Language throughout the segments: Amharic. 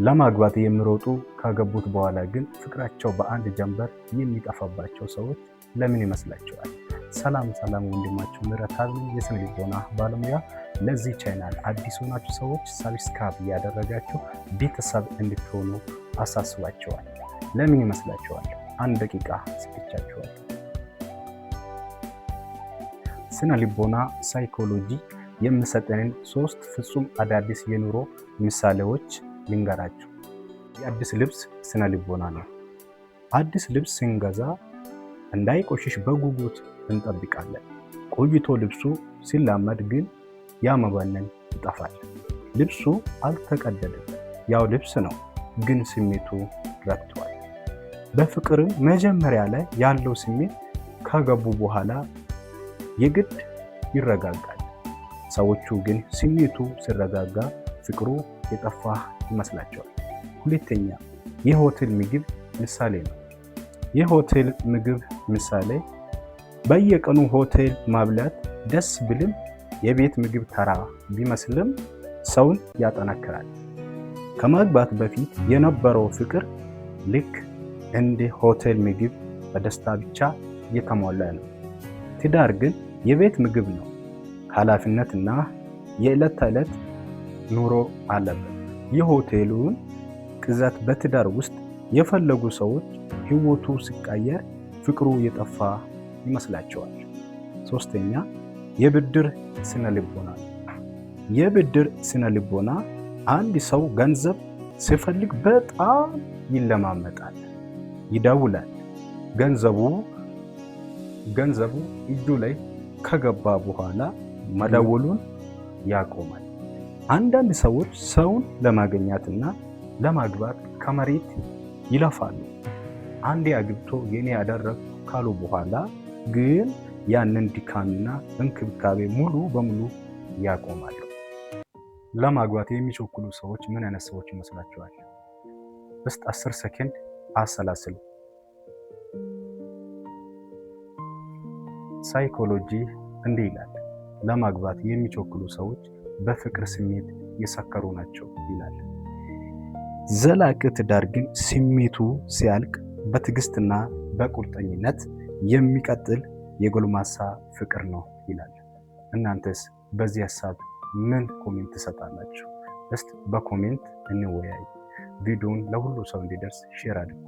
ለማግባት የሚሮጡ ካገቡት በኋላ ግን ፍቅራቸው በአንድ ጀንበር የሚጠፋባቸው ሰዎች ለምን ይመስላችኋል? ሰላም ወንድማችሁ ምህረተአብ የስነ ልቦና ባለሙያ። ለዚህ ቻናል አዲስ ሆናችሁ ሰዎች ሰብስክራይብ ያደረጋችሁ ቤተሰብ እንድትሆኑ አሳስባችኋል። ለምን ይመስላችኋል? አንድ ደቂቃ ስጥቻችኋል። ስነ ልቦና ሳይኮሎጂ የሚሰጠንን 3 ፍጹም አዳዲስ የኑሮ ምሳሌዎች ልንገራችሁ። የአዲስ ልብስ ስነ ልቦና ነው። አዲስ ልብስ ስንገዛ እንዳይቆሽሽ በጉጉት እንጠብቃለን። ቆይቶ ልብሱ ሲላመድ ግን ያመባነን ይጠፋል። ልብሱ አልተቀደደም፣ ያው ልብስ ነው፣ ግን ስሜቱ ረክቷል። በፍቅርም መጀመሪያ ላይ ያለው ስሜት ከገቡ በኋላ የግድ ይረጋጋል። ሰዎቹ ግን ስሜቱ ሲረጋጋ ፍቅሩ የጠፋ ይመስላቸዋል። ሁለተኛ የሆቴል ምግብ ምሳሌ ነው። የሆቴል ምግብ ምሳሌ በየቀኑ ሆቴል ማብላት ደስ ብልም የቤት ምግብ ተራ ቢመስልም ሰውን ያጠናክራል። ከማግባት በፊት የነበረው ፍቅር ልክ እንደ ሆቴል ምግብ በደስታ ብቻ የተሞላ ነው። ትዳር ግን የቤት ምግብ ነው። ኃላፊነትና የዕለት ተዕለት ኑሮ አለበት። የሆቴሉን ቅዘት በትዳር ውስጥ የፈለጉ ሰዎች ህይወቱ ሲቀየር ፍቅሩ የጠፋ ይመስላቸዋል። ሶስተኛ የብድር ስነ ልቦና። የብድር ስነ ልቦና አንድ ሰው ገንዘብ ሲፈልግ በጣም ይለማመጣል፣ ይደውላል። ገንዘቡ እጁ ላይ ከገባ በኋላ መደወሉን ያቆማል። አንዳንድ ሰዎች ሰውን ለማግኘትና ለማግባት ከመሬት ይለፋሉ። አንዴ አግብቶ የኔ ያደረግ ካሉ በኋላ ግን ያንን ድካምና እንክብካቤ ሙሉ በሙሉ ያቆማሉ። ለማግባት የሚቸኩሉ ሰዎች ምን አይነት ሰዎች ይመስላችኋል? እስቲ 10 ሰከንድ አሰላስሉ። ሳይኮሎጂ እንዲህ ይላል፣ ለማግባት የሚቸኩሉ ሰዎች በፍቅር ስሜት የሰከሩ ናቸው ይላል። ዘላቂ ትዳር ግን ስሜቱ ሲያልቅ በትዕግስትና በቁርጠኝነት የሚቀጥል የጎልማሳ ፍቅር ነው ይላል። እናንተስ በዚህ ሐሳብ ምን ኮሜንት ትሰጣላችሁ? እስቲ በኮሜንት እንወያይ። ቪዲዮውን ለሁሉ ሰው እንዲደርስ ሼር አድርጉ።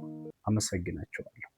አመሰግናችኋለሁ።